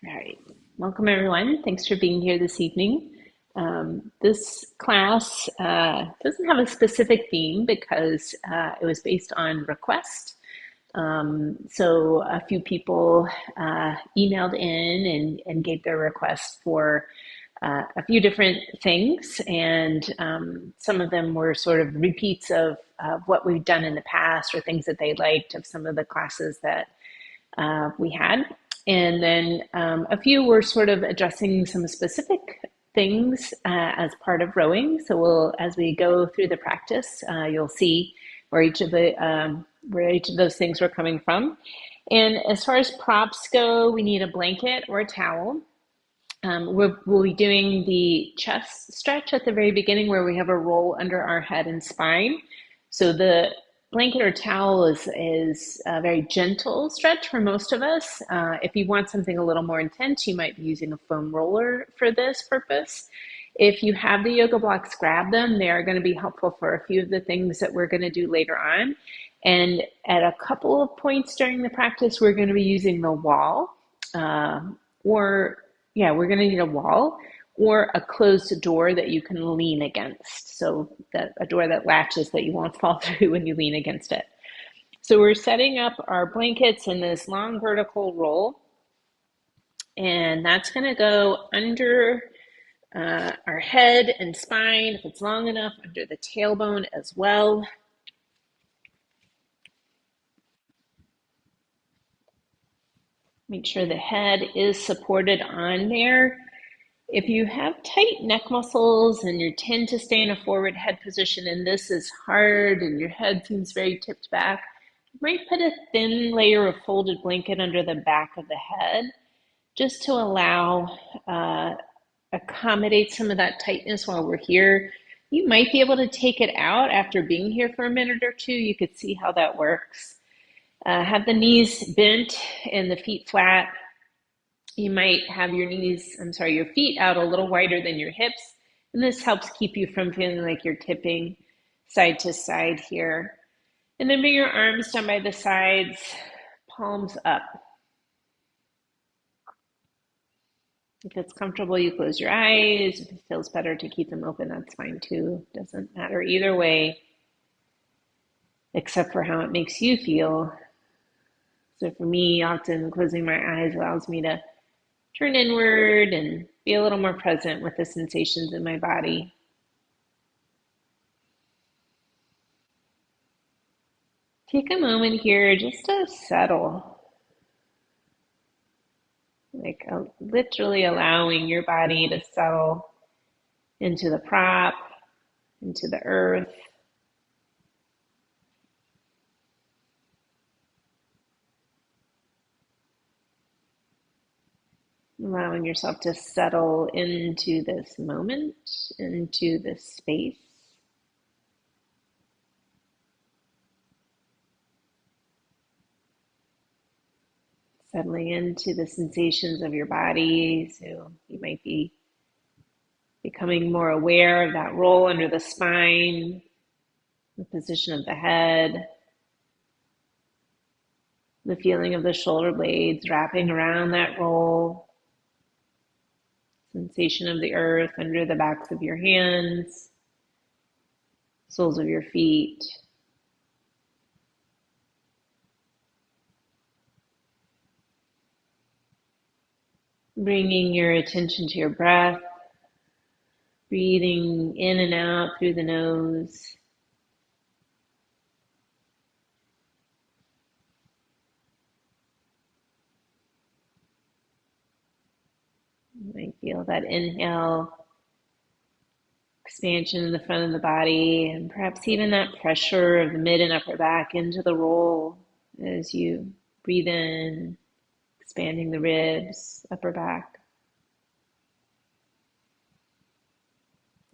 All right. Welcome, everyone. Thanks for being here this evening. This class doesn't have a specific theme because it was based on request. So a few people emailed in and gave their request for a few different things, and some of them were sort of repeats of what we've done in the past or things that they liked of some of the classes that we had. And then a few were sort of addressing some specific things as part of rowing. So as we go through the practice, you'll see where each of those things were coming from. And as far as props go, we need a blanket or a towel. We'll be doing the chest stretch at the very beginning where we have a roll under our head and spine. So the blanket or towel is a very gentle stretch for most of us. If you want something a little more intense, you might be using a foam roller for this purpose. If you have the yoga blocks, grab them. They are going to be helpful for a few of the things that we're going to do later on. And at a couple of points during the practice, we're going to be using the wall we're going to need a wall or a closed door that you can lean against. So that a door that latches that you won't fall through when you lean against it. So we're setting up our blankets in this long vertical roll, and that's going to go under our head and spine, if it's long enough, under the tailbone as well. Make sure the head is supported on there. If you have tight neck muscles and you tend to stay in a forward head position and this is hard and your head seems very tipped back, you might put a thin layer of folded blanket under the back of the head just to allow, accommodate some of that tightness while we're here. You might be able to take it out after being here for a minute or two. You could see how that works. Have the knees bent and the feet flat. You might have your feet out a little wider than your hips. And this helps keep you from feeling like you're tipping side to side here. And then bring your arms down by the sides, palms up. If it's comfortable, you close your eyes. If it feels better to keep them open, that's fine too. Doesn't matter either way, except for how it makes you feel. So for me, often closing my eyes allows me to turn inward and be a little more present with the sensations in my body. Take a moment here just to settle, literally allowing your body to settle into the prop, into the earth. Allowing yourself to settle into this moment, into this space. Settling into the sensations of your body. So you might be becoming more aware of that roll under the spine, the position of the head, the feeling of the shoulder blades wrapping around that roll, sensation of the earth under the backs of your hands, soles of your feet. Bringing your attention to your breath, breathing in and out through the nose. You might feel that inhale, expansion in the front of the body, and perhaps even that pressure of the mid and upper back into the roll as you breathe in, expanding the ribs, upper back.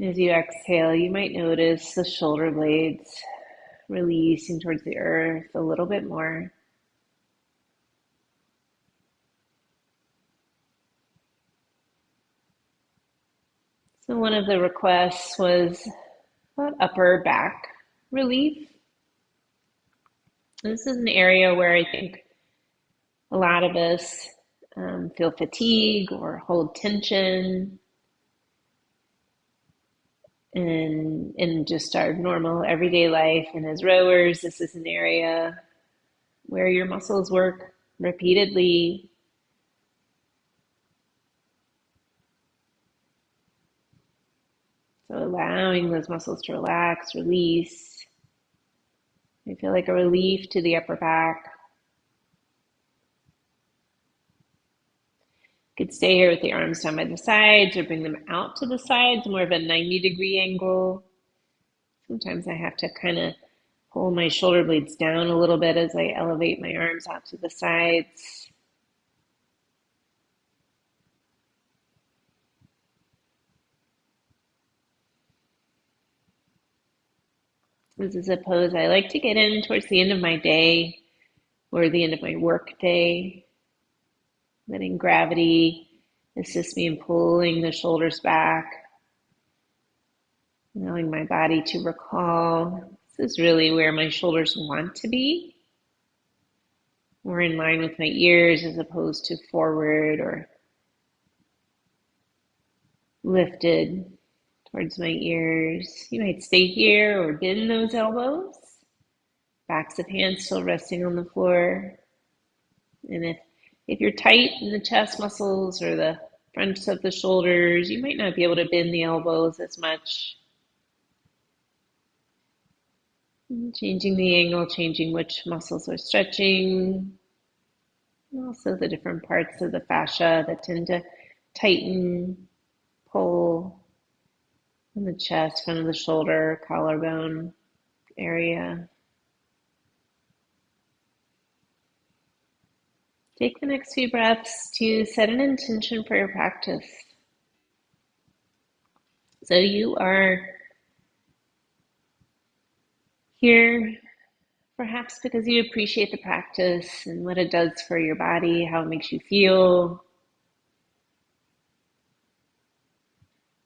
As you exhale, you might notice the shoulder blades releasing towards the earth a little bit more. So one of the requests was about upper back relief. This is an area where I think a lot of us feel fatigue or hold tension. And in just our normal everyday life, and as rowers, this is an area where your muscles work repeatedly. So allowing those muscles to relax, release. They feel like a relief to the upper back. You could stay here with the arms down by the sides or bring them out to the sides, more of a 90-degree angle. Sometimes I have to kind of pull my shoulder blades down a little bit as I elevate my arms out to the sides. This is a pose I like to get in towards the end of my day or the end of my work day, letting gravity assist me in pulling the shoulders back, allowing my body to recall this is really where my shoulders want to be, more in line with my ears as opposed to forward or lifted towards my ears. You might stay here or bend those elbows, backs of hands still resting on the floor. And if you're tight in the chest muscles or the fronts of the shoulders, you might not be able to bend the elbows as much. Changing the angle, changing which muscles are stretching. And also the different parts of the fascia that tend to tighten, pull in the chest, front of the shoulder, collarbone area. Take the next few breaths to set an intention for your practice. So you are here perhaps because you appreciate the practice and what it does for your body, how it makes you feel.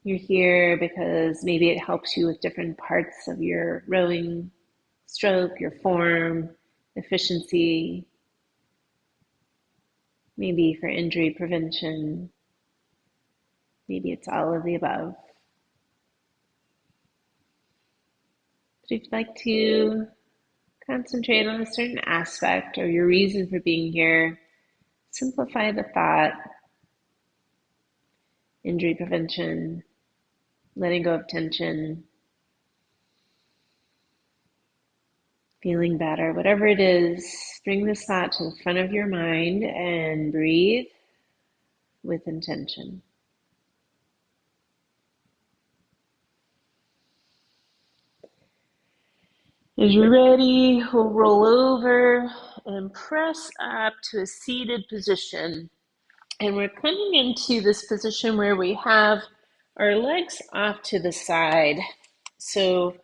You're here because maybe it helps you with different parts of your rowing stroke, your form, efficiency, maybe for injury prevention. Maybe it's all of the above. But if you'd like to concentrate on a certain aspect or your reason for being here, simplify the thought. Injury prevention, letting go of tension, feeling better, whatever it is, bring this thought to the front of your mind and breathe with intention. As you're ready, we'll roll over and press up to a seated position. And we're coming into this position where we have our legs off to the side. So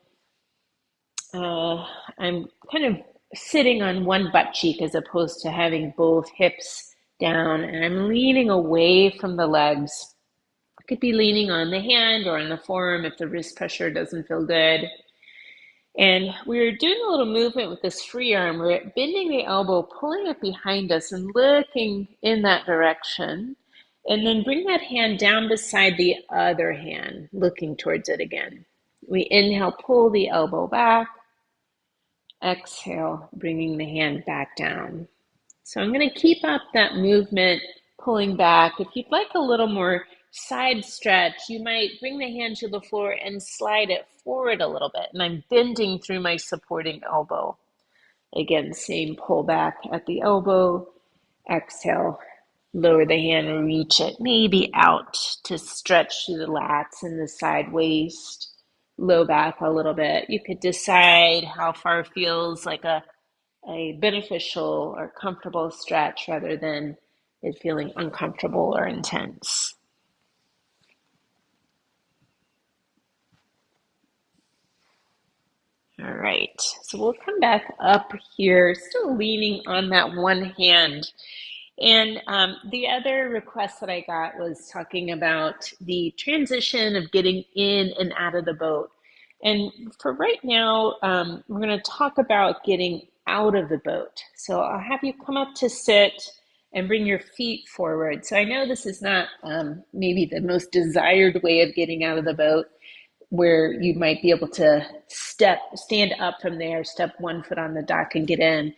I'm kind of sitting on one butt cheek as opposed to having both hips down, and I'm leaning away from the legs. I could be leaning on the hand or on the forearm if the wrist pressure doesn't feel good. And we're doing a little movement with this free arm. We're bending the elbow, pulling it behind us and looking in that direction. And then bring that hand down beside the other hand, looking towards it again. We inhale, pull the elbow back. Exhale, bringing the hand back down. So I'm going to keep up that movement, pulling back. If you'd like a little more side stretch, you might bring the hand to the floor and slide it forward a little bit. And I'm bending through my supporting elbow. Again, same pull back at the elbow. Exhale, lower the hand, reach it maybe out to stretch through the lats and the side waist. Low back a little bit. You could decide how far feels like a beneficial or comfortable stretch rather than it feeling uncomfortable or intense. All right, so we'll come back up here, still leaning on that one hand. And the other request that I got was talking about the transition of getting in and out of the boat. And for right now, we're going to talk about getting out of the boat. So I'll have you come up to sit and bring your feet forward. So I know this is not maybe the most desired way of getting out of the boat, where you might be able to stand up from there, step 1 foot on the dock and get in.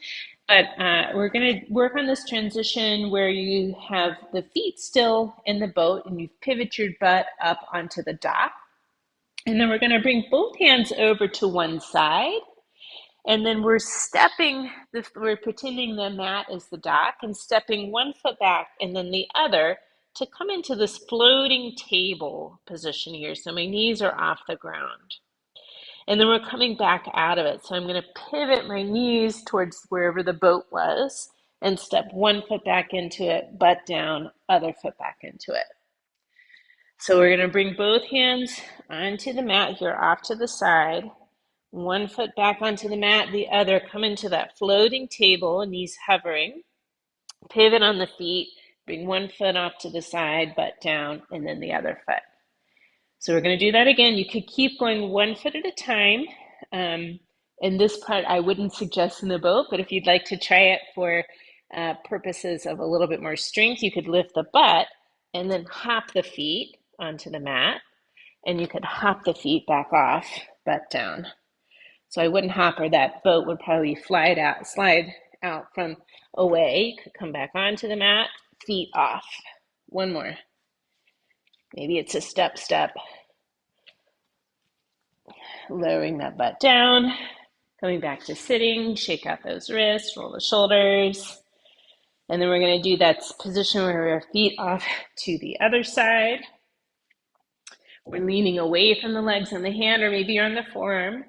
But we're going to work on this transition where you have the feet still in the boat and you've pivoted your butt up onto the dock. And then we're going to bring both hands over to one side. And then we're we're pretending the mat is the dock and stepping 1 foot back and then the other to come into this floating table position here. So my knees are off the ground. And then we're coming back out of it. So I'm going to pivot my knees towards wherever the boat was and step 1 foot back into it, butt down, other foot back into it. So we're going to bring both hands onto the mat here off to the side. 1 foot back onto the mat, the other come into that floating table, knees hovering. Pivot on the feet, bring 1 foot off to the side, butt down, and then the other foot. So we're going to do that again. You could keep going 1 foot at a time. And this part I wouldn't suggest in the boat, but if you'd like to try it for purposes of a little bit more strength, you could lift the butt and then hop the feet onto the mat. And you could hop the feet back off, butt down. So I wouldn't hop, or that boat would probably slide out from away. Could come back onto the mat, feet off. One more. Maybe it's a step. Lowering that butt down, coming back to sitting, shake out those wrists, roll the shoulders. And then we're going to do that position where our feet off to the other side. We're leaning away from the legs on the hand, or maybe you're on the forearm.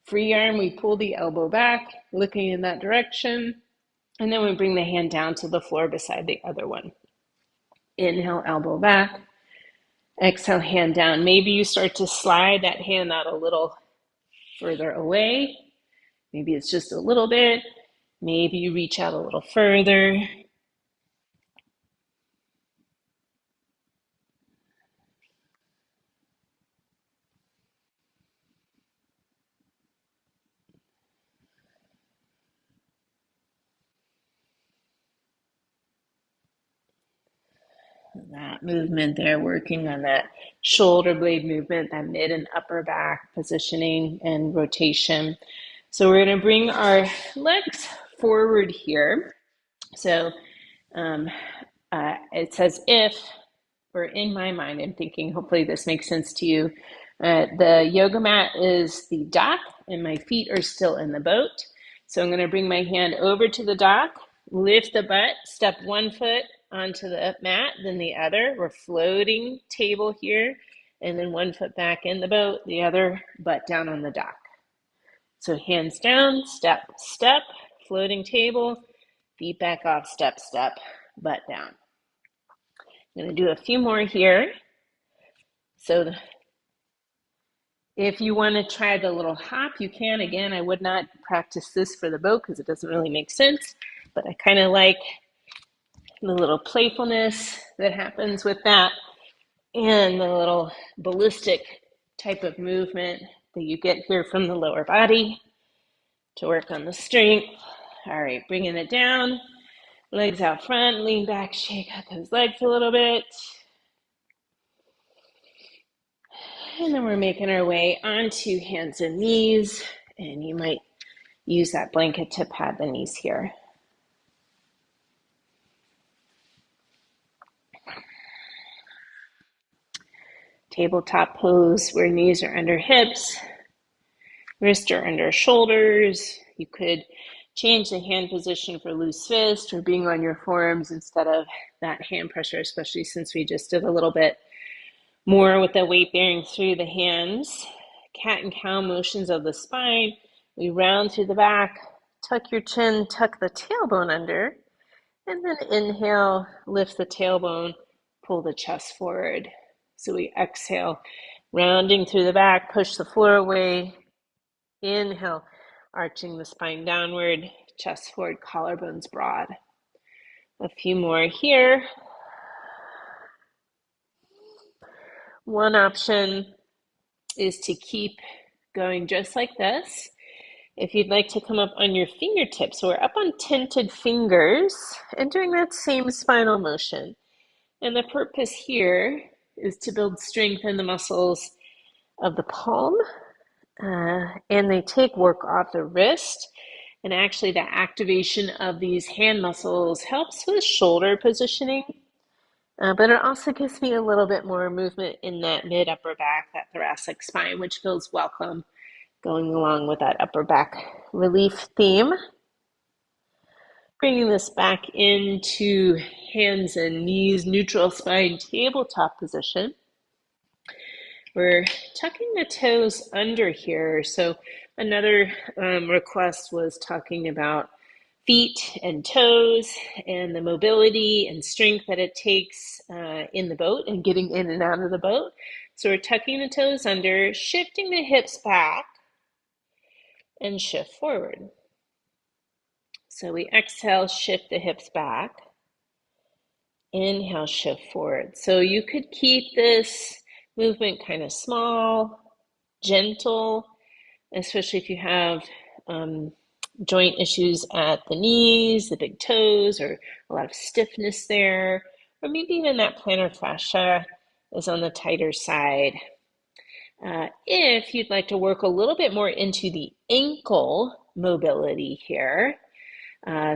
Free arm, we pull the elbow back, looking in that direction. And then we bring the hand down to the floor beside the other one. Inhale, elbow back. Exhale, hand down. Maybe you start to slide that hand out a little further away. Maybe it's just a little bit. Maybe you reach out a little further. That movement there, working on that shoulder blade movement, that mid and upper back positioning and rotation. So we're going to bring our legs forward here. So it says if, or in my mind, I'm thinking, hopefully this makes sense to you. The yoga mat is the dock and my feet are still in the boat. So I'm going to bring my hand over to the dock, lift the butt, step 1 foot onto the mat, then the other. We're floating table here, and then 1 foot back in the boat, the other butt down on the dock. So hands down, step, floating table, feet back off, step, butt down. I'm going to do a few more here. So if you want to try the little hop, you can. Again, I would not practice this for the boat because it doesn't really make sense, but I kind of like the little playfulness that happens with that and the little ballistic type of movement that you get here from the lower body to work on the strength. All right, bringing it down, legs out front, lean back, shake out those legs a little bit. And then we're making our way onto hands and knees, and you might use that blanket to pad the knees here. Tabletop pose where knees are under hips, wrists are under shoulders. You could change the hand position for loose fist or being on your forearms instead of that hand pressure, especially since we just did a little bit more with the weight bearing through the hands. Cat and cow motions of the spine. We round through the back, tuck your chin, tuck the tailbone under, and then inhale, lift the tailbone, pull the chest forward. So we exhale, rounding through the back, push the floor away. Inhale, arching the spine downward, chest forward, collarbones broad. A few more here. One option is to keep going just like this, If you'd like to come up on your fingertips, so we're up on tented fingers and doing that same spinal motion. And the purpose here is to build strength in the muscles of the palm, and they take work off the wrist. And actually, the activation of these hand muscles helps with shoulder positioning, but it also gives me a little bit more movement in that mid upper back, that thoracic spine, which feels welcome going along with that upper back relief theme. Bringing this back into hands and knees, neutral spine, tabletop position. We're tucking the toes under here. So another request was talking about feet and toes and the mobility and strength that it takes in the boat and getting in and out of the boat. So we're tucking the toes under, shifting the hips back, and shift forward. So we exhale, shift the hips back. Inhale, shift forward. So you could keep this movement kind of small, gentle, especially if you have joint issues at the knees, the big toes, or a lot of stiffness there, or maybe even that plantar fascia is on the tighter side. If you'd like to work a little bit more into the ankle mobility here,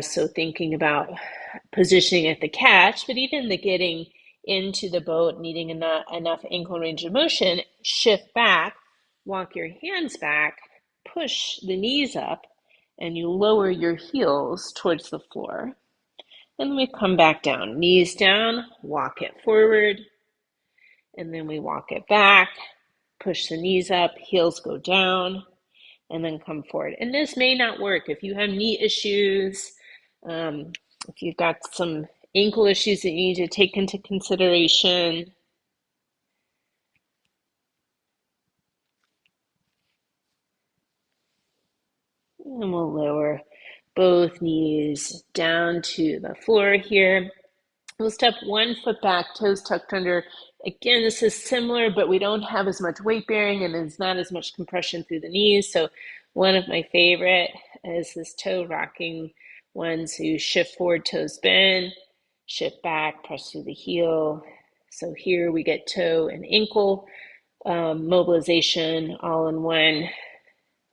so thinking about positioning at the catch, but even the getting into the boat, needing enough ankle range of motion, shift back, walk your hands back, push the knees up, and you lower your heels towards the floor. And then we come back down, knees down, walk it forward, and then we walk it back, push the knees up, heels go down, and then come forward. And this may not work if you have knee issues, if you've got some ankle issues that you need to take into consideration. And we'll lower both knees down to the floor here. We'll step 1 foot back, toes tucked under. Again, this is similar, but we don't have as much weight bearing and there's not as much compression through the knees. So one of my favorite is this toe rocking one. So you shift forward, toes bend, shift back, press through the heel. So here we get toe and ankle mobilization all in one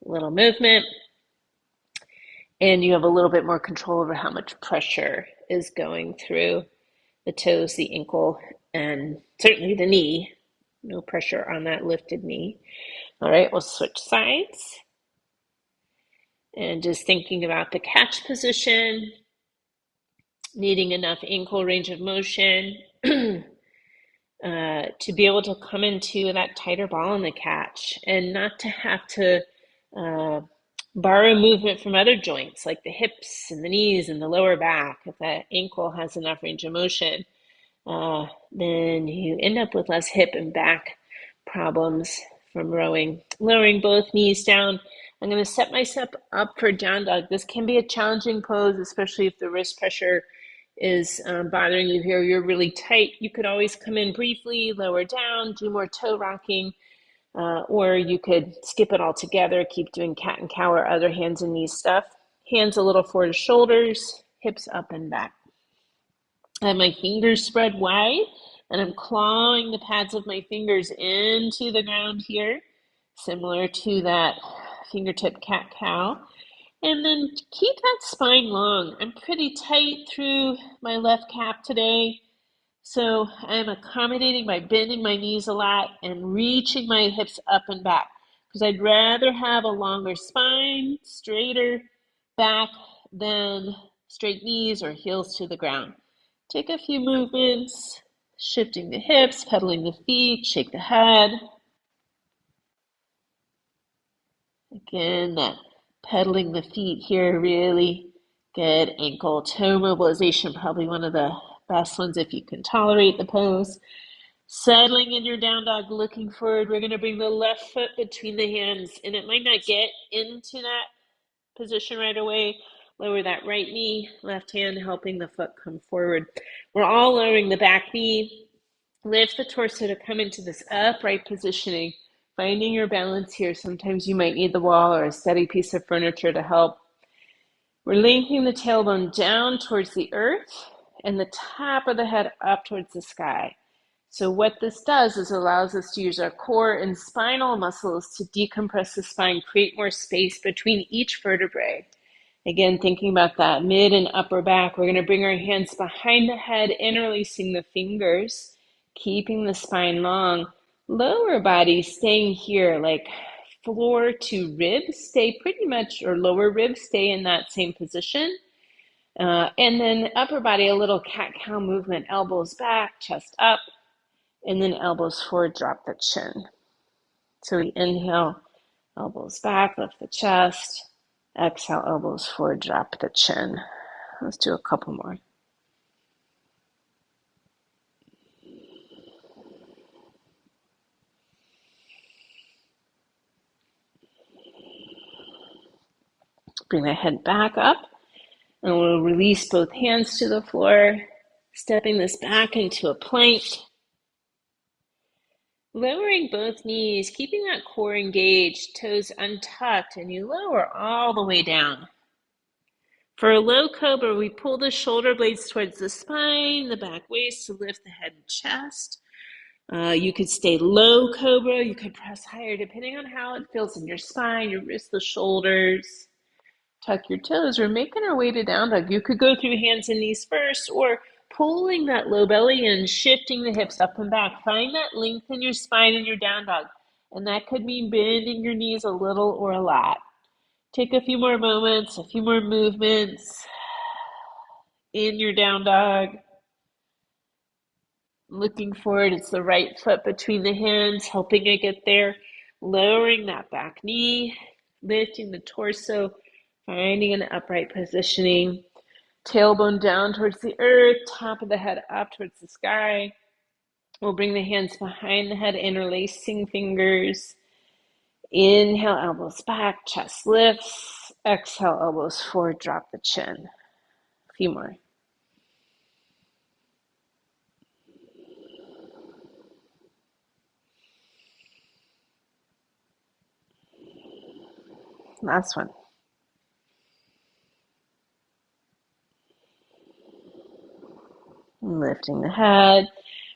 little movement. And you have a little bit more control over how much pressure is going through the toes, the ankle, and certainly the knee. No pressure on that lifted knee. All right, we'll switch sides. And just thinking about the catch position, needing enough ankle range of motion to be able to come into that tighter ball in the catch and not to have to borrow movement from other joints like the hips and the knees and the lower back. If that ankle has enough range of motion, then you end up with less hip and back problems from rowing. Lowering both knees down. I'm going to set myself up for down dog. This can be a challenging pose, especially if the wrist pressure is bothering you here. You're really tight. You could always come in briefly, lower down, do more toe rocking, or you could skip it all together, keep doing cat and cow or other hands and knees stuff. Hands a little forward to shoulders, hips up and back. I have my fingers spread wide, and I'm clawing the pads of my fingers into the ground here, similar to that fingertip cat-cow. And then keep that spine long. I'm pretty tight through my left calf today, so I'm accommodating by bending my knees a lot and reaching my hips up and back, because I'd rather have a longer spine, straighter back than straight knees or heels to the ground. Take a few movements, shifting the hips, pedaling the feet, shake the head. Again, that pedaling the feet here, really good ankle toe mobilization, probably one of the best ones if you can tolerate the pose. Settling in your down dog, looking forward. We're going to bring the left foot between the hands, and it might not get into that position right away. Lower that right knee, left hand helping the foot come forward. We're all lowering the back knee. Lift the torso to come into this upright positioning. Finding your balance here. Sometimes you might need the wall or a steady piece of furniture to help. We're linking the tailbone down towards the earth and the top of the head up towards the sky. So what this does is allows us to use our core and spinal muscles to decompress the spine, create more space between each vertebrae. Again, thinking about that mid and upper back, we're going to bring our hands behind the head, interlacing the fingers, keeping the spine long. Lower body staying here, like floor to ribs stay pretty much, or lower ribs stay in that same position. And then upper body, a little cat-cow movement, elbows back, chest up, and then elbows forward, drop the chin. So we inhale, elbows back, lift the chest. Exhale, elbows forward, drop the chin. Let's do a couple more. Bring the head back up, and we'll release both hands to the floor, stepping this back into a plank. Lowering both knees, keeping that core engaged, toes untucked, and you lower all the way down. For a low cobra, we pull the shoulder blades towards the spine, the back waist to lift the head and chest. You could stay low cobra, you could press higher depending on how it feels in your spine, your wrists, the shoulders. Tuck your toes. We're making our way to down dog. You could go through hands and knees first, or pulling that low belly and shifting the hips up and back. Find that length in your spine in your down dog. And that could mean bending your knees a little or a lot. Take a few more moments, a few more movements in your down dog. Looking forward, it's the right foot between the hands, helping it get there. Lowering that back knee, lifting the torso, finding an upright positioning. Tailbone down towards the earth, top of the head up towards the sky. We'll bring the hands behind the head, interlacing fingers. Inhale, elbows back, chest lifts. Exhale, elbows forward, drop the chin. A few more. Last one. Lifting the head,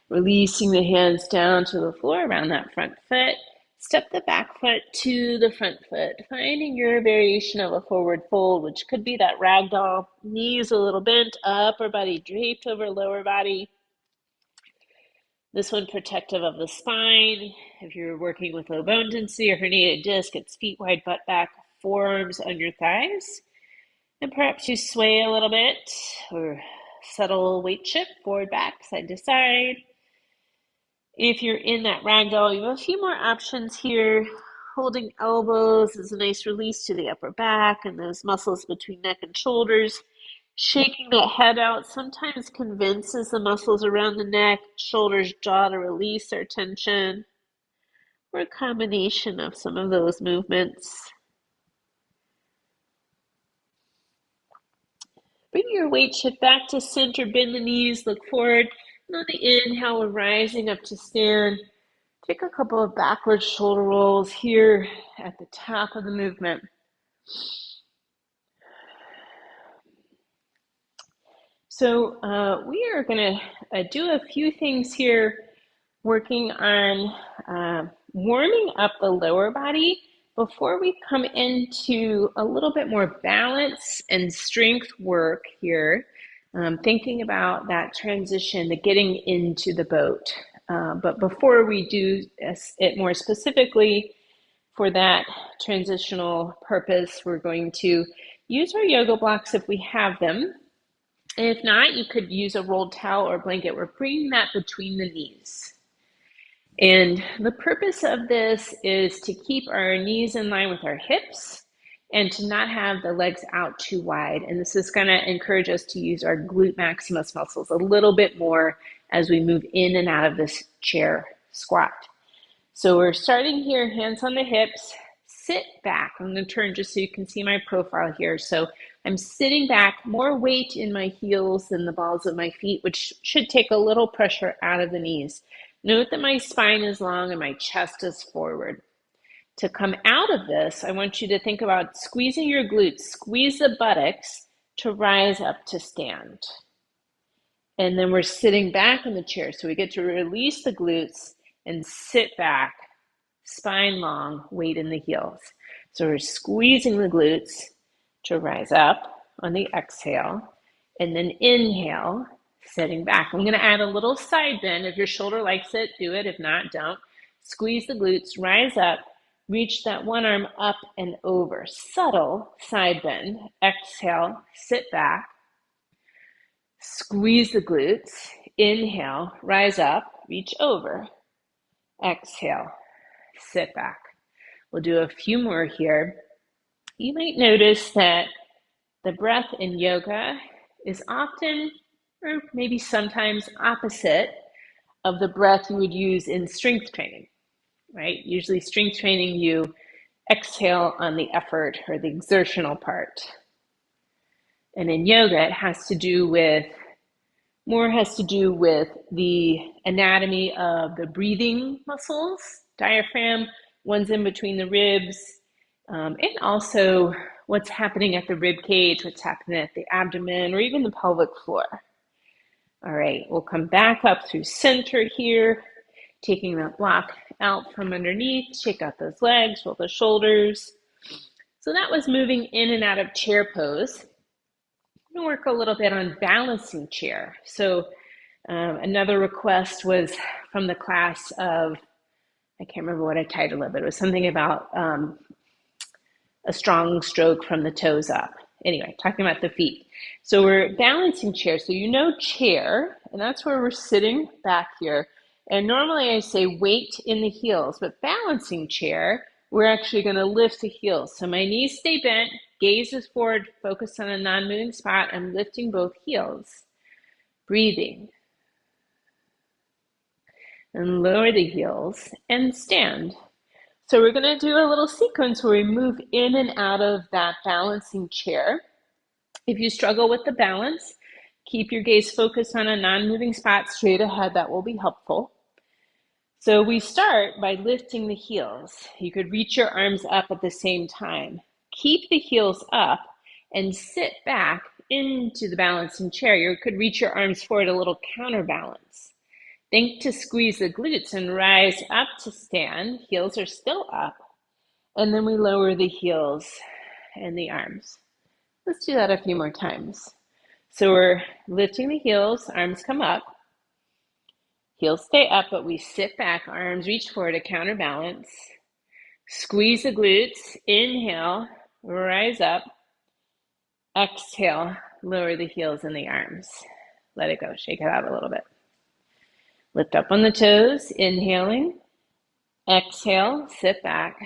releasing the hands down to the floor around that front foot. Step the back foot to the front foot, finding your variation of a forward fold, which could be that ragdoll, knees a little bent, upper body draped over lower body. This one protective of the spine. If you're working with low bone density or herniated disc, it's feet wide, butt back, forearms on your thighs. And perhaps you sway a little bit or subtle weight shift, forward, back, side to side. If you're in that ragdoll, you have a few more options here. Holding elbows is a nice release to the upper back and those muscles between neck and shoulders. Shaking that head out sometimes convinces the muscles around the neck, shoulders, jaw to release their tension, or a combination of some of those movements. Bring your weight shift back to center, bend the knees, look forward. And on the inhale, we're rising up to stand. Take a couple of backward shoulder rolls here at the top of the movement. So we are going to do a few things here, working on warming up the lower body before we come into a little bit more balance and strength work here. Thinking about that transition, the getting into the boat. But before we do it more specifically for that transitional purpose, we're going to use our yoga blocks if we have them. And if not, you could use a rolled towel or blanket. We're bringing that between the knees. And the purpose of this is to keep our knees in line with our hips and to not have the legs out too wide. And this is going to encourage us to use our glute maximus muscles a little bit more as we move in and out of this chair squat. So we're starting here, hands on the hips, sit back. I'm going to turn just so you can see my profile here. So I'm sitting back, more weight in my heels than the balls of my feet, which should take a little pressure out of the knees. Note that my spine is long and my chest is forward. To come out of this, I want you to think about squeezing your glutes, squeeze the buttocks to rise up to stand. And then we're sitting back in the chair. So we get to release the glutes and sit back, spine long, weight in the heels. So we're squeezing the glutes to rise up on the exhale, and then inhale, sitting back. I'm going to add a little side bend. If your shoulder likes it, do it. If not, don't. Squeeze the glutes, rise up, reach that one arm up and over. Subtle side bend. Exhale, sit back. Squeeze the glutes. Inhale, rise up, reach over. Exhale, sit back. We'll do a few more here. You might notice that the breath in yoga is often, or maybe sometimes, opposite of the breath you would use in strength training, right? Usually strength training, you exhale on the effort or the exertional part. And in yoga, it has to do with the anatomy of the breathing muscles, diaphragm, one's in between the ribs, and also what's happening at the rib cage, what's happening at the abdomen, or even the pelvic floor. All right, we'll come back up through center here, taking that block out from underneath, shake out those legs, roll the shoulders. So that was moving in and out of chair pose. I'm going to work a little bit on balancing chair. So another request was from the class of, I can't remember what I titled it, but it was something about a strong stroke from the toes up. Anyway, talking about the feet. So we're balancing chair. So you know chair, and that's where we're sitting back here. And normally I say weight in the heels, but balancing chair, we're actually going to lift the heels. So my knees stay bent, gaze is forward, focus on a non-moving spot. I'm lifting both heels. Breathing. And lower the heels and stand. So we're going to do a little sequence where we move in and out of that balancing chair. If you struggle with the balance, keep your gaze focused on a non-moving spot straight ahead. That will be helpful. So we start by lifting the heels. You could reach your arms up at the same time. Keep the heels up and sit back into the balancing chair. You could reach your arms forward, a little counterbalance. Think to squeeze the glutes and rise up to stand. Heels are still up. And then we lower the heels and the arms. Let's do that a few more times. So we're lifting the heels, arms come up. Heels stay up, but we sit back, arms reach forward to counterbalance. Squeeze the glutes, inhale, rise up. Exhale, lower the heels and the arms. Let it go, shake it out a little bit. Lift up on the toes, inhaling. Exhale, sit back.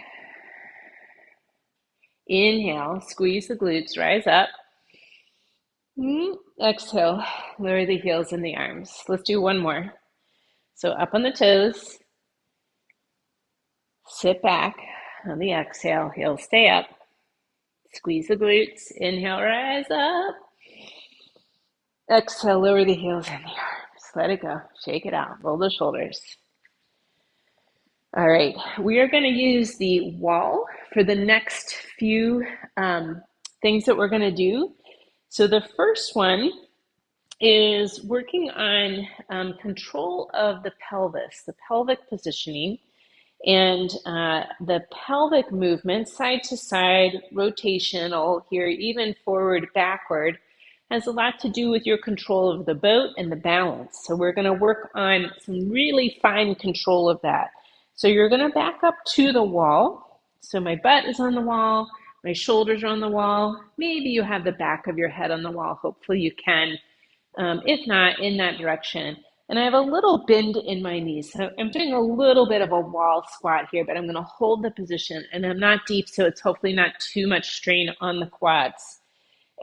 Inhale, squeeze the glutes, rise up. Exhale, lower the heels and the arms. Let's do one more. So up on the toes, sit back on the exhale, heels stay up. Squeeze the glutes, inhale, rise up. Exhale, lower the heels and the arms. Let it go, shake it out, roll the shoulders. All right, we are going to use the wall for the next few things that we're going to do. So the first one is working on control of the pelvis, the pelvic positioning, and the pelvic movement, side to side, rotational here, even forward, backward, has a lot to do with your control of the boat and the balance. So we're going to work on some really fine control of that. So you're going to back up to the wall. So my butt is on the wall, my shoulders are on the wall. Maybe you have the back of your head on the wall. Hopefully you can. If not, in that direction. And I have a little bend in my knees. So I'm doing a little bit of a wall squat here, but I'm going to hold the position. And I'm not deep, so it's hopefully not too much strain on the quads.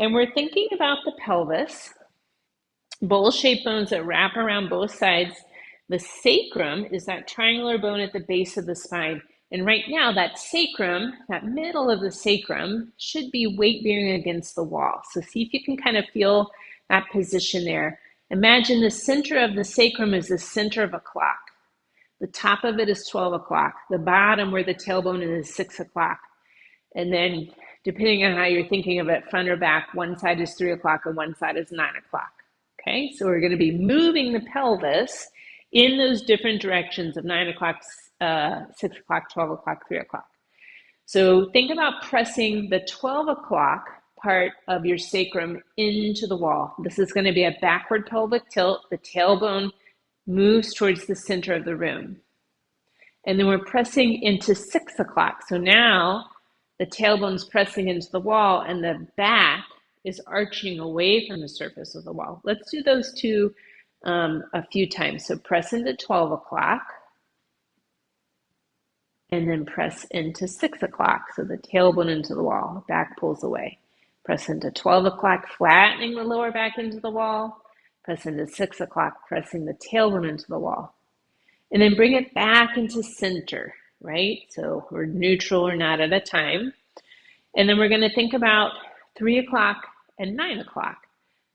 And we're thinking about the pelvis, bowl-shaped bones that wrap around both sides. The sacrum is that triangular bone at the base of the spine. And right now, that sacrum, that middle of the sacrum, should be weight-bearing against the wall. So see if you can kind of feel that position there. Imagine the center of the sacrum is the center of a clock. The top of it is 12 o'clock. The bottom where the tailbone is 6 o'clock. And then depending on how you're thinking of it, front or back, one side is 3 o'clock and one side is 9 o'clock. Okay, so we're going to be moving the pelvis in those different directions of 9 o'clock, 6 o'clock, 12 o'clock, 3 o'clock. So think about pressing the 12 o'clock part of your sacrum into the wall. This is going to be a backward pelvic tilt. The tailbone moves towards the center of the room. And then we're pressing into 6 o'clock. So now the tailbone's pressing into the wall and the back is arching away from the surface of the wall. Let's do those two a few times. So press into 12 o'clock and then press into 6 o'clock. So the tailbone into the wall, back pulls away. Press into 12 o'clock, flattening the lower back into the wall. Press into 6 o'clock, pressing the tailbone into the wall. And then bring it back into center, right? So we're neutral or not at a time. And then we're going to think about 3 o'clock and 9 o'clock.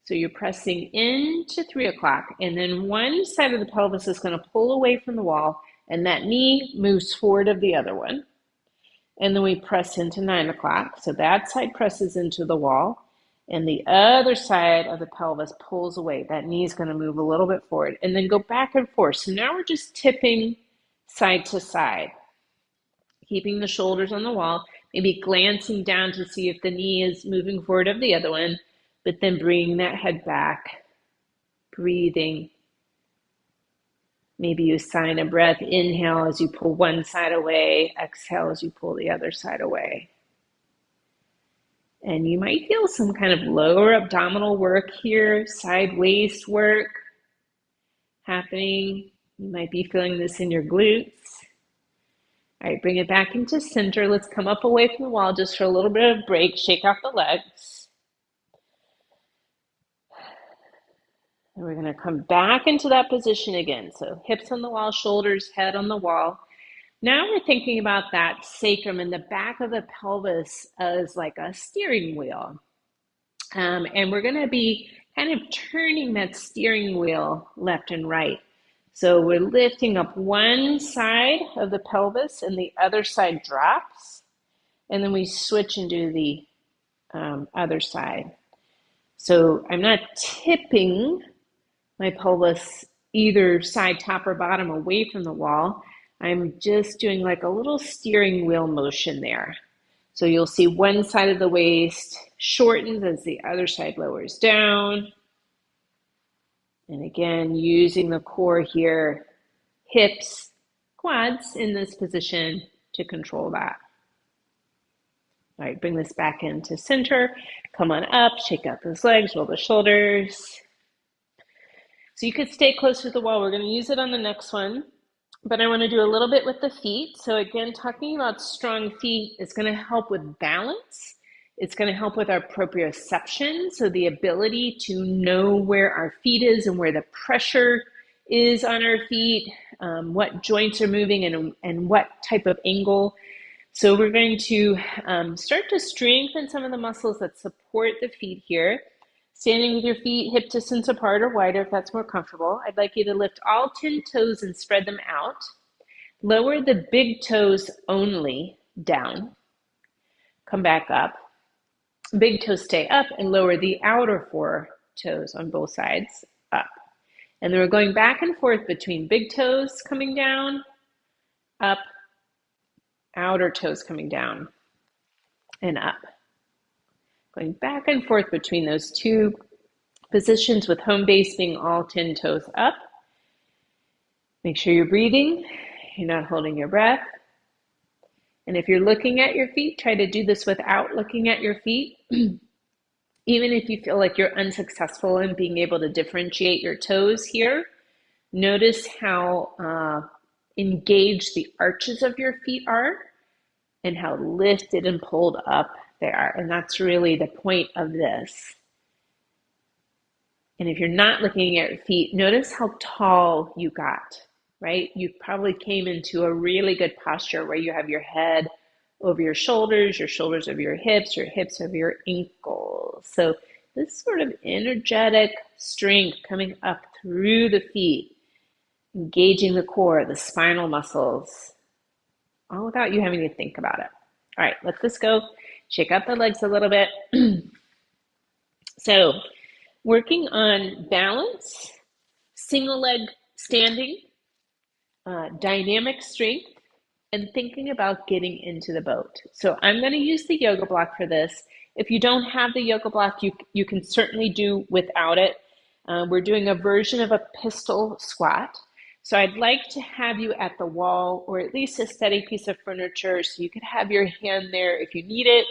So you're pressing into 3 o'clock, and then one side of the pelvis is going to pull away from the wall, and that knee moves forward of the other one. And then we press into 9 o'clock. So that side presses into the wall, and the other side of the pelvis pulls away. That knee is going to move a little bit forward, and then go back and forth. So now we're just tipping side to side, keeping the shoulders on the wall, maybe glancing down to see if the knee is moving forward of the other one, but then bringing that head back, breathing. Maybe you sign a breath, inhale as you pull one side away, exhale as you pull the other side away. And you might feel some kind of lower abdominal work here, side waist work happening. You might be feeling this in your glutes. All right, bring it back into center. Let's come up away from the wall just for a little bit of break. Shake off the legs. And we're going to come back into that position again. So hips on the wall, shoulders, head on the wall. Now we're thinking about that sacrum and the back of the pelvis as like a steering wheel. And we're going to be kind of turning that steering wheel left and right. So we're lifting up one side of the pelvis and the other side drops. And then we switch and do the other side. So I'm not tipping my pelvis either side, top or bottom, away from the wall. I'm just doing like a little steering wheel motion there. So you'll see one side of the waist shortens as the other side lowers down. And again, using the core here, hips, quads in this position to control that. All right, bring this back into center. Come on up, shake out those legs, roll the shoulders. So you could stay close to the wall. We're going to use it on the next one, but I want to do a little bit with the feet. So again, talking about strong feet is going to help with balance. It's going to help with our proprioception, so the ability to know where our feet is and where the pressure is on our feet, what joints are moving and what type of angle. So we're going to start to strengthen some of the muscles that support the feet here. Standing with your feet hip distance apart or wider if that's more comfortable. I'd like you to lift all 10 toes and spread them out. Lower the big toes only down. Come back up. Big toes stay up and lower the outer 4 toes on both sides up. And then we're going back and forth between big toes coming down, up, outer toes coming down, and up. Going back and forth between those two positions with home base being all 10 toes up. Make sure you're breathing. You're not holding your breath. And if you're looking at your feet, try to do this without looking at your feet. Even if you feel like you're unsuccessful in being able to differentiate your toes here, notice how engaged the arches of your feet are and how lifted and pulled up they are. And that's really the point of this. And if you're not looking at your feet, notice how tall you got, right? You probably came into a really good posture where you have your head over your shoulders over your hips over your ankles. So this sort of energetic strength coming up through the feet engaging the core, the spinal muscles, all without you having to think about it. All right, let this go. Shake out the legs a little bit. So, working on balance, single leg standing, dynamic strength, and thinking about getting into the boat. So I'm going to use the yoga block for this. If you don't have the yoga block, you can certainly do without it. We're doing a version of a pistol squat. So I'd like to have you at the wall or at least a steady piece of furniture so you could have your hand there if you need it,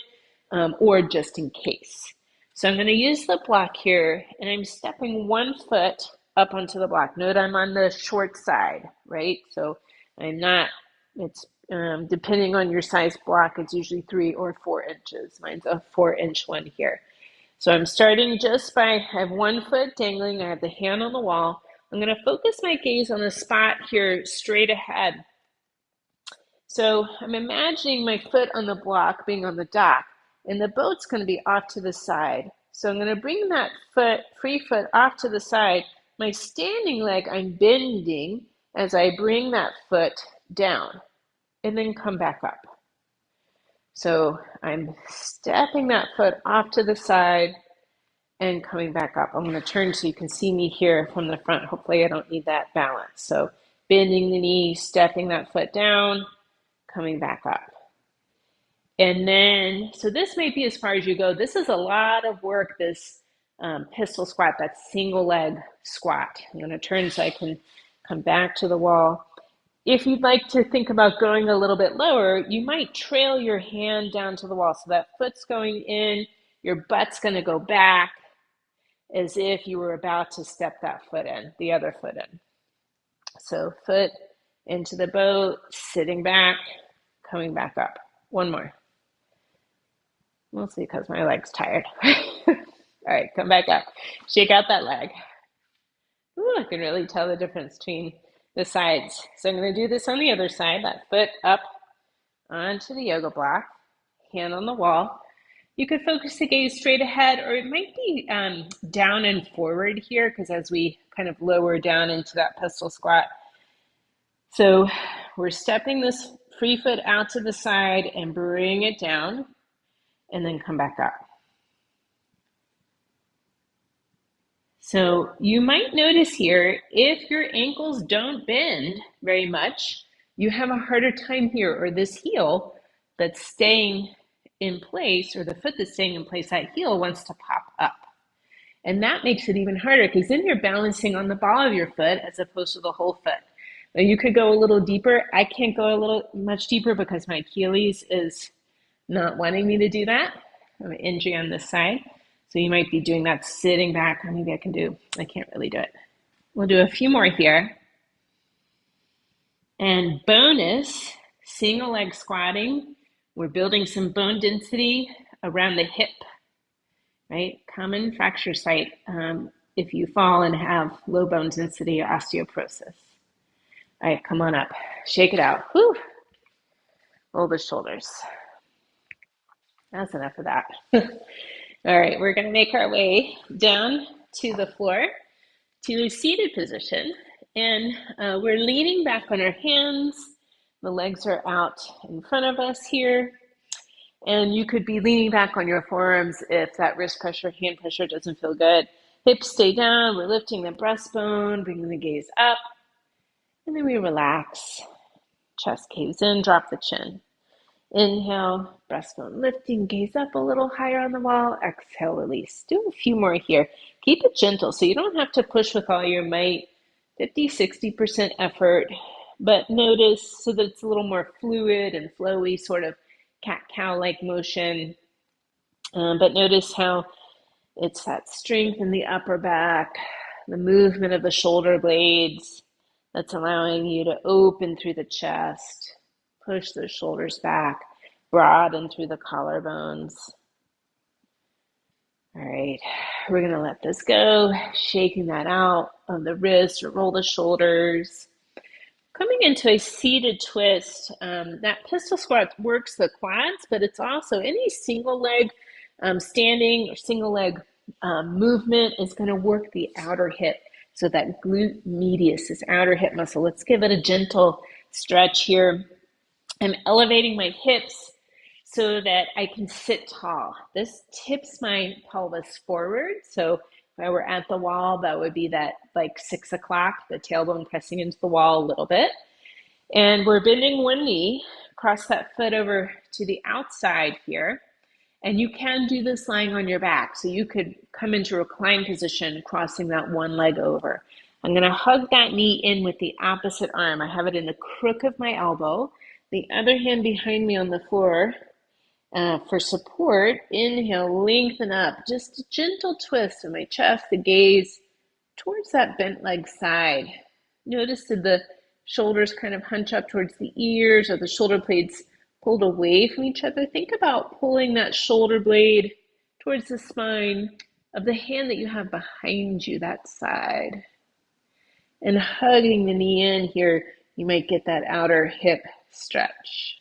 or just in case. So I'm going to use the block here, and I'm stepping 1 foot up onto the block. Note I'm on the short side, right? So I'm not, it's depending on your size block, it's usually 3 or 4 inches. Mine's a 4-inch one here. So I'm starting just by, I have 1 foot dangling, I have the hand on the wall. I'm going to focus my gaze on the spot here straight ahead. So I'm imagining my foot on the block being on the dock, and the boat's going to be off to the side. So I'm going to bring that free foot off to the side. My standing leg, I'm bending as I bring that foot down and then come back up. So I'm stepping that foot off to the side and coming back up. I'm going to turn so you can see me here from the front. Hopefully I don't need that balance. So bending the knee, stepping that foot down, coming back up. And then, so this may be as far as you go. This is a lot of work, this pistol squat, that single leg squat. I'm going to turn so I can come back to the wall. If you'd like to think about going a little bit lower, you might trail your hand down to the wall. So that foot's going in, your butt's going to go back as if you were about to step that foot in, the other foot in. So foot into the boat, sitting back, coming back up. One more. Mostly because my leg's tired. All right, come back up. Shake out that leg. Ooh, I can really tell the difference between the sides. So I'm going to do this on the other side. That foot up onto the yoga block, hand on the wall. You could focus the gaze straight ahead, or it might be down and forward here, because as we kind of lower down into that pistol squat. So we're stepping this free foot out to the side and bring it down, and then come back up. So you might notice here, if your ankles don't bend very much, you have a harder time here, or this heel that's staying in place, or the foot that's staying in place, that heel wants to pop up. And that makes it even harder because then you're balancing on the ball of your foot as opposed to the whole foot. Now you could go a little deeper. I can't go a little much deeper because my Achilles is not wanting me to do that. I have an injury on this side. So you might be doing that sitting back. Or maybe I can't really do it. We'll do a few more here. And bonus, single leg squatting. We're building some bone density around the hip, right? Common fracture site if you fall and have low bone density or osteoporosis. All right, come on up. Shake it out. Whew. Roll the shoulders. That's enough of that. All right, we're going to make our way down to the floor to a seated position. And we're leaning back on our hands. The legs are out in front of us here. And you could be leaning back on your forearms if that wrist pressure, hand pressure doesn't feel good. Hips stay down. We're lifting the breastbone, bringing the gaze up. And then we relax. Chest caves in, drop the chin. Inhale, breastbone lifting, gaze up a little higher on the wall. Exhale, release. Do a few more here. Keep it gentle so you don't have to push with all your might. 50-60% effort. But notice so that it's a little more fluid and flowy, sort of cat-cow-like motion. But notice how it's that strength in the upper back, the movement of the shoulder blades that's allowing you to open through the chest, push those shoulders back, broaden through the collarbones. All right, we're going to let this go, shaking that out of the wrist or roll the shoulders. Coming into a seated twist, that pistol squat works the quads, but it's also any single leg standing or single leg movement is going to work the outer hip. So that glute medius, this outer hip muscle, let's give it a gentle stretch here. I'm elevating my hips so that I can sit tall. This tips my pelvis forward. So if I were at the wall, that would be that like 6 o'clock, the tailbone pressing into the wall a little bit. And we're bending one knee, cross that foot over to the outside here. And you can do this lying on your back. So you could come into recline position, crossing that one leg over. I'm going to hug that knee in with the opposite arm. I have it in the crook of my elbow. The other hand behind me on the floor for support. Inhale, lengthen up. Just a gentle twist of my chest, the gaze towards that bent leg side. Notice that the shoulders kind of hunch up towards the ears, or the shoulder blades pulled away from each other. Think about pulling that shoulder blade towards the spine of the hand that you have behind you, that side. And hugging the knee in here, you might get that outer hip stretch.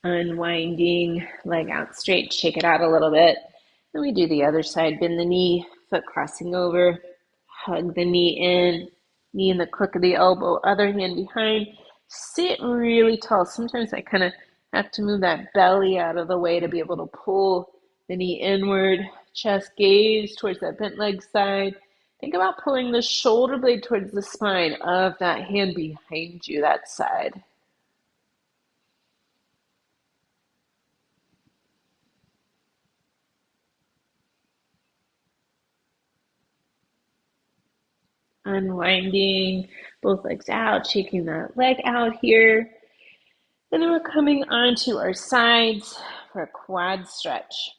Unwinding, leg out straight, shake it out a little bit. Then we do the other side, bend the knee, foot crossing over, hug the knee in the crook of the elbow, other hand behind. Sit really tall. Sometimes I kind of have to move that belly out of the way to be able to pull the knee inward, chest gaze towards that bent leg side. Think about pulling the shoulder blade towards the spine of that hand behind you, that side. Unwinding both legs out, shaking that leg out here. And then we're coming onto our sides for a quad stretch.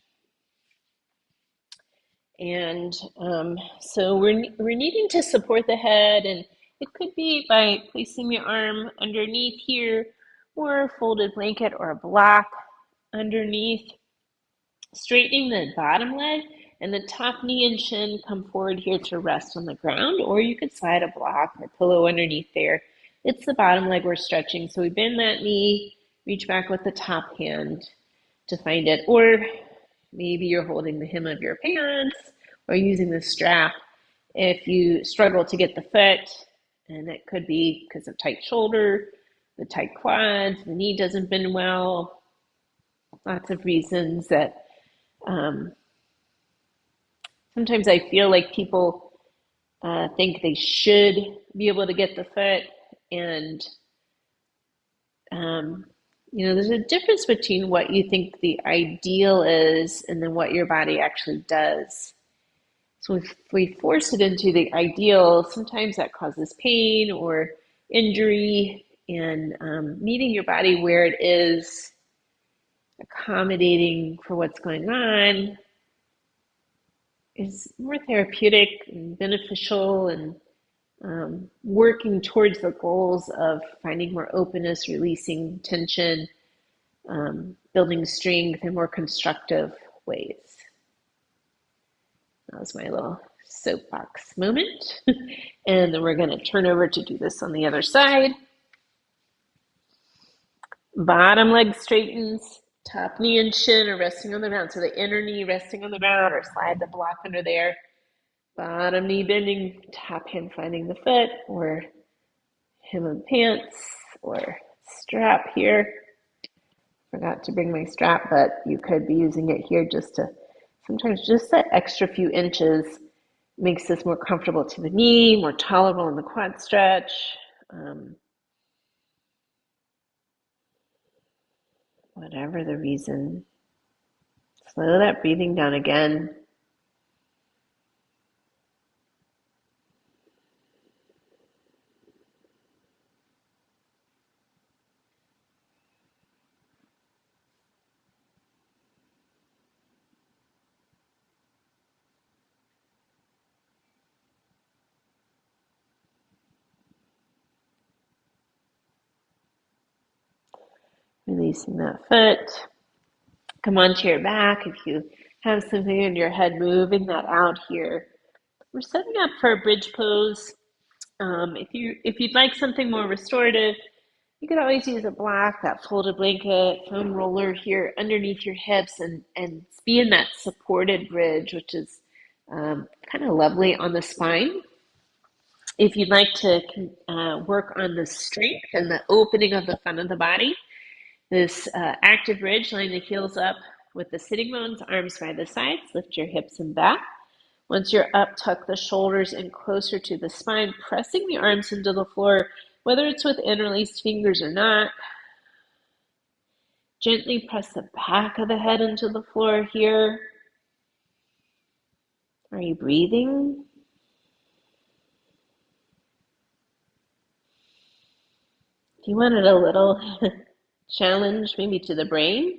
And so we're needing to support the head, and it could be by placing the arm underneath here, or a folded blanket or a block underneath. Straightening the bottom leg and the top knee and shin come forward here to rest on the ground, or you could slide a block or pillow underneath there. It's the bottom leg we're stretching. So we bend that knee, reach back with the top hand to find it, or maybe you're holding the hem of your pants or using the strap if you struggle to get the foot, and it could be because of tight shoulder, the tight quads, the knee doesn't bend well, lots of reasons that sometimes I feel like people think they should be able to get the foot, and there's a difference between what you think the ideal is and then what your body actually does. So if we force it into the ideal, sometimes that causes pain or injury, and meeting your body where it is, accommodating for what's going on, is more therapeutic and beneficial, and working towards the goals of finding more openness, releasing tension, building strength in more constructive ways. That was my little soapbox moment. And then we're going to turn over to do this on the other side. Bottom leg straightens, top knee and shin are resting on the ground. So the inner knee resting on the ground, or slide the block under there. Bottom knee bending, top hand finding the foot, or hem of pants, or strap here. Forgot to bring my strap, but you could be using it here sometimes just that extra few inches makes this more comfortable to the knee, more tolerable in the quad stretch. Whatever the reason. Slow that breathing down again. Releasing that foot. Come onto your back. If you have something in your head, moving that out here. We're setting up for a bridge pose. If you'd like something more restorative, You could always use a block, that folded blanket, foam roller here underneath your hips and be in that supported bridge, which is kind of lovely on the spine. If you'd like to work on the strength and the opening of the front of the body, this active bridge, line the heels up with the sitting bones, arms by the sides, lift your hips and back. Once you're up, tuck the shoulders in closer to the spine, pressing the arms into the floor, whether it's with interlaced fingers or not. Gently press the back of the head into the floor here. Are you breathing? If you wanted a little challenge, maybe to the brain,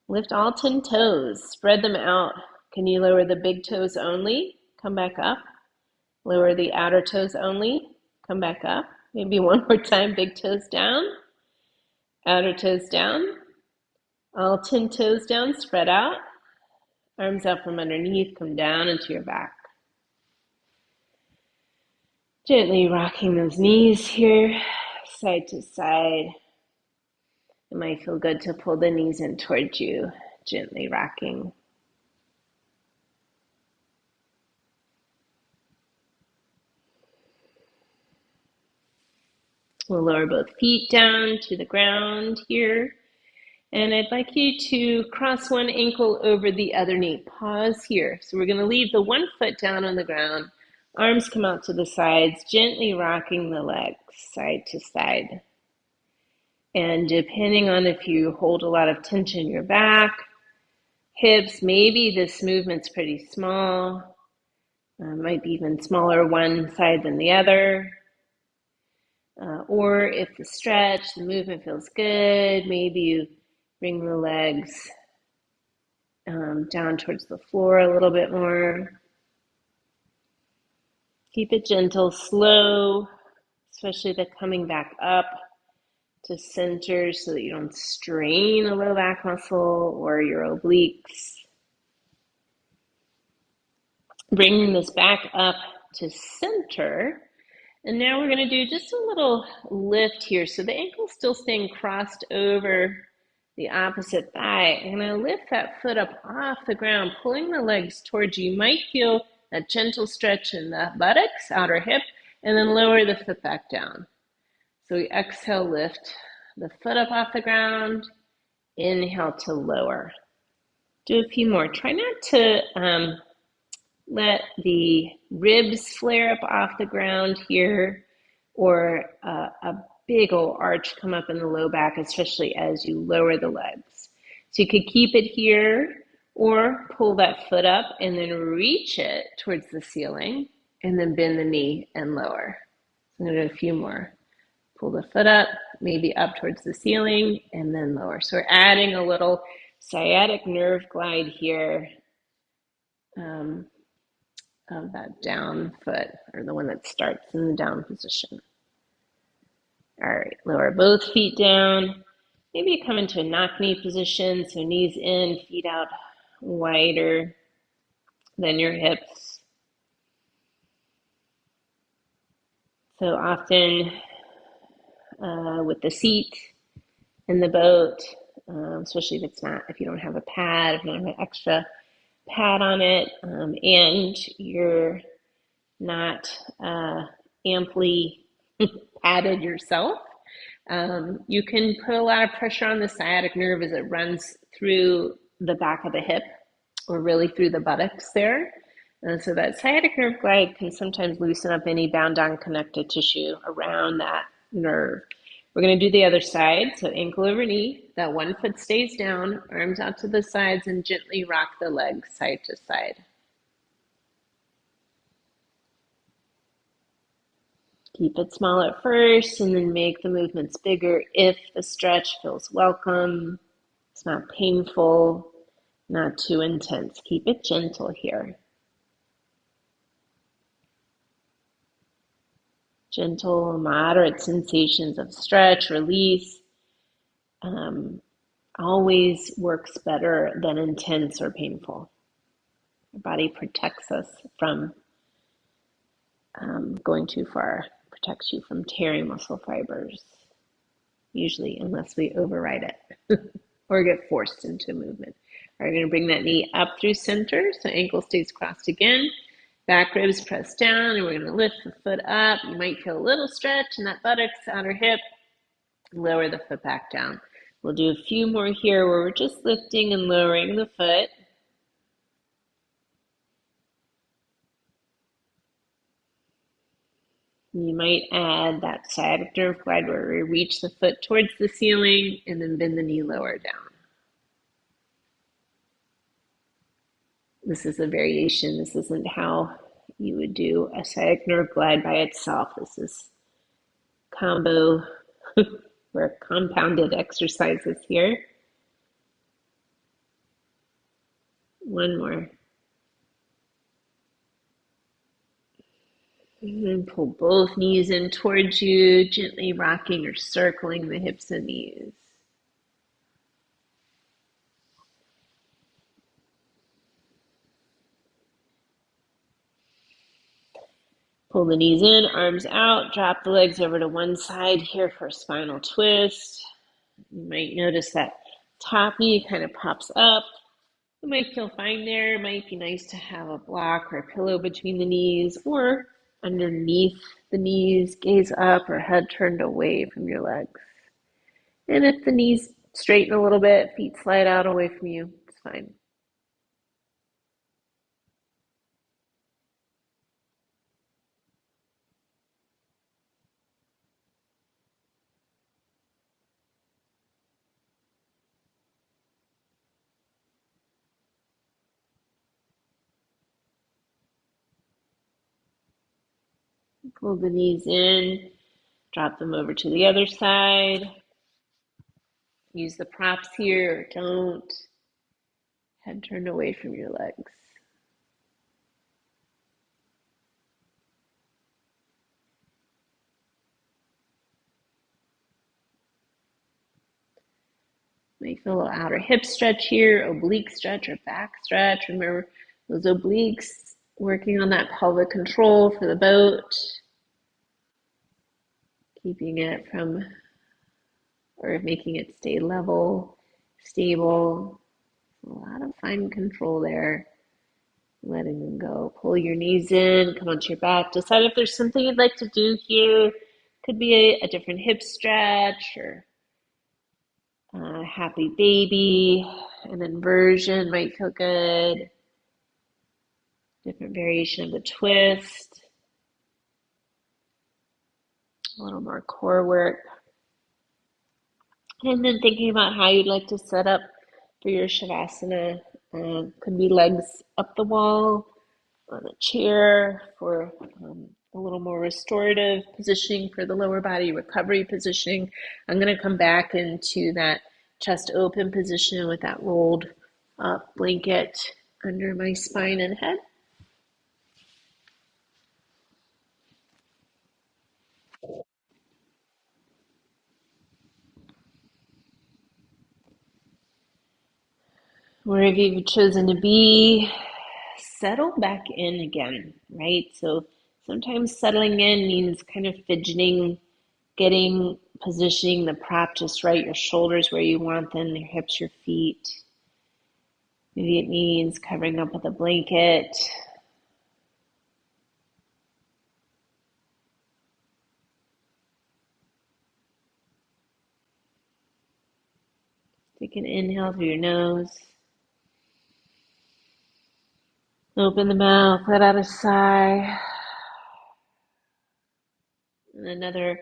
lift all 10 toes, spread them out. Can you lower the big toes only? Come back up. Lower the outer toes only. Come back up. Maybe one more time, big toes down, outer toes down. All 10 toes down, spread out. Arms out from underneath, come down into your back. Gently rocking those knees here, side to side. It might feel good to pull the knees in towards you, gently rocking. We'll lower both feet down to the ground here. And I'd like you to cross one ankle over the other knee. Pause here. So we're going to leave the one foot down on the ground. Arms come out to the sides, gently rocking the legs side to side. And depending on if you hold a lot of tension in your back, hips, maybe this movement's pretty small. Might be even smaller one side than the other. Or if the stretch, the movement feels good, maybe you bring the legs down towards the floor a little bit more. Keep it gentle, slow, especially the coming back up to center so that you don't strain the low back muscle or your obliques. Bringing this back up to center. And now we're going to do just a little lift here. So the ankle's still staying crossed over the opposite thigh. I'm going to lift that foot up off the ground, pulling the legs towards you. You might feel a gentle stretch in the buttocks, outer hip, and then lower the foot back down. So we exhale, lift the foot up off the ground. Inhale to lower. Do a few more. Try not to let the ribs flare up off the ground here or a big old arch come up in the low back, especially as you lower the legs. So you could keep it here or pull that foot up and then reach it towards the ceiling and then bend the knee and lower. So I'm going to do a few more. Pull the foot up, maybe up towards the ceiling and then lower. So we're adding a little sciatic nerve glide here. Of that down foot, or the one that starts in the down position. All right, lower both feet down. Maybe you come into a knock knee position, so knees in, feet out wider than your hips. So often with the seat in the boat, especially if you don't have a pad, if you don't have an extra pad on it, and you're not amply padded yourself, you can put a lot of pressure on the sciatic nerve as it runs through the back of the hip or really through the buttocks there. And so that sciatic nerve glide can sometimes loosen up any bound down connective tissue around that nerve. We're going to do the other side. So ankle over knee, that one foot stays down, arms out to the sides, and gently rock the legs side to side. Keep it small at first and then make the movements bigger if the stretch feels welcome. It's not painful, not too intense. Keep it gentle here. Gentle, moderate sensations of stretch, release. Always works better than intense or painful. Our body protects us from going too far, protects you from tearing muscle fibers. usually, unless we override it or get forced into movement. All right, we're going to bring that knee up through center, so ankle stays crossed again. Back ribs press down, and we're going to lift the foot up. You might feel a little stretch in that buttocks, outer hip. Lower the foot back down. We'll do a few more here where we're just lifting and lowering the foot. You might add that sciatic nerve glide where we reach the foot towards the ceiling and then bend the knee lower down. This is a variation. This isn't how you would do a sciatic nerve glide by itself. This is combo or compounded exercises here. One more. And then pull both knees in towards you, gently rocking or circling the hips and knees. Pull the knees in, arms out, drop the legs over to one side here for a spinal twist. You might notice that top knee kind of pops up. You might feel fine there. It might be nice to have a block or a pillow between the knees or underneath the knees, gaze up or head turned away from your legs. And if the knees straighten a little bit, feet slide out away from you, it's fine. Pull the knees in, drop them over to the other side. Use the props here or don't. Head turned away from your legs. Might feel a little outer hip stretch here, oblique stretch or back stretch. Remember those obliques, working on that pelvic control for the boat. Keeping it from, or making it stay level, stable. A lot of fine control there. Letting them go. Pull your knees in, come onto your back. Decide if there's something you'd like to do here. Could be a different hip stretch or happy baby. An inversion might feel good. Different variation of the twist. A little more core work. And then thinking about how you'd like to set up for your Shavasana. Could be legs up the wall, on a chair for a little more restorative positioning for the lower body, recovery positioning. I'm going to come back into that chest open position with that rolled up blanket under my spine and head. Wherever you've chosen to be, settle back in again, right? So sometimes settling in means kind of fidgeting, getting positioning the prop just right, your shoulders where you want them, your hips, your feet. Maybe it means covering up with a blanket. Take an inhale through your nose. Open the mouth, let out a sigh. And another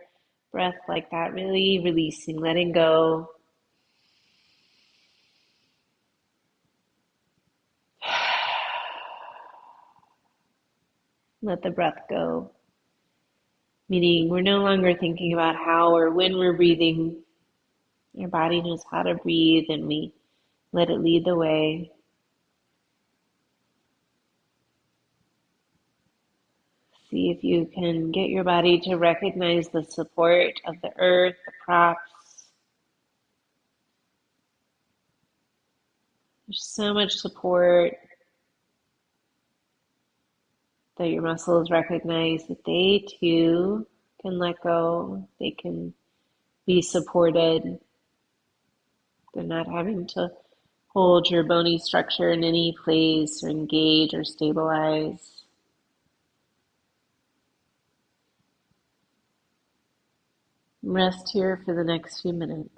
breath like that, really releasing, letting go. Let the breath go. Meaning we're no longer thinking about how or when we're breathing. Our body knows how to breathe and we let it lead the way. See if you can get your body to recognize the support of the earth, the props. There's so much support that your muscles recognize that they too can let go. They can be supported. They're not having to hold your bony structure in any place or engage or stabilize. Rest here for the next few minutes.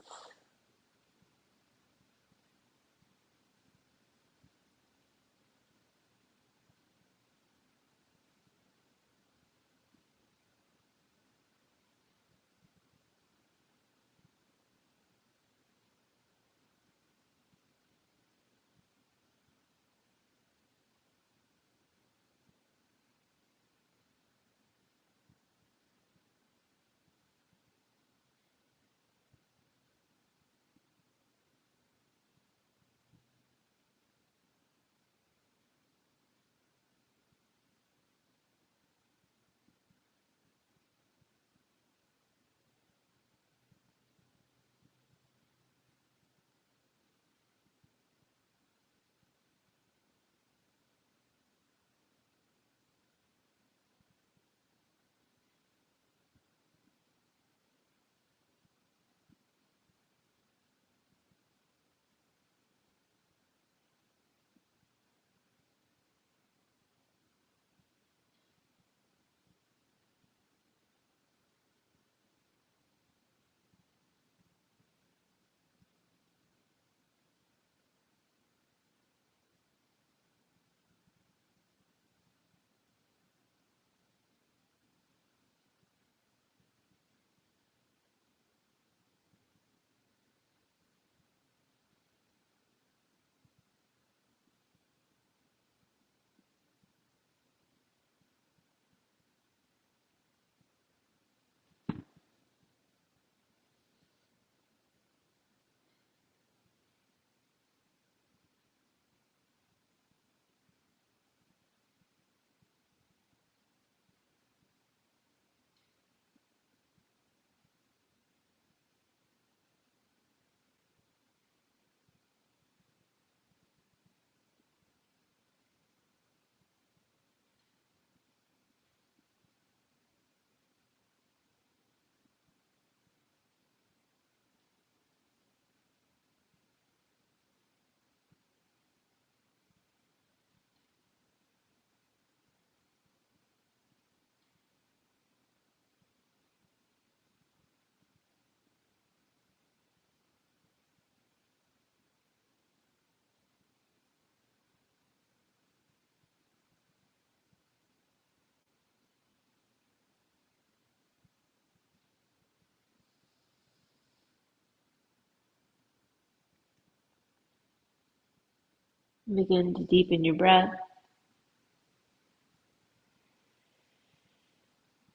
Begin to deepen your breath.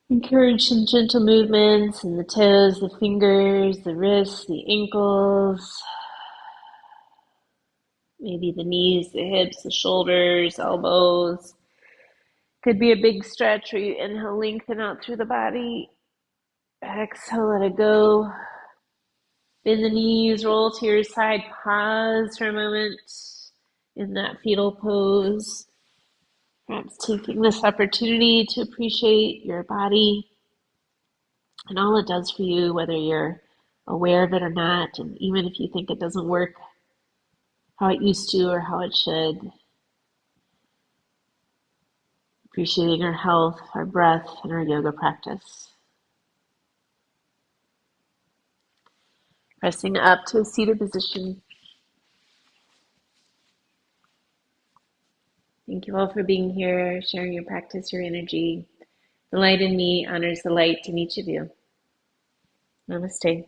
Encourage some gentle movements in the toes, the fingers, the wrists, the ankles, maybe the knees, the hips, the shoulders, elbows. Could be a big stretch where you inhale, lengthen out through the body. Exhale, let it go. Bend the knees, roll to your side, pause for a moment in that fetal pose. Perhaps taking this opportunity to appreciate your body and all it does for you, whether you're aware of it or not, and even if you think it doesn't work how it used to or how it should. Appreciating our health, our breath, and our yoga practice. Pressing up to a seated position. Thank you all for being here, sharing your practice, your energy. The light in me honors the light in each of you. Namaste.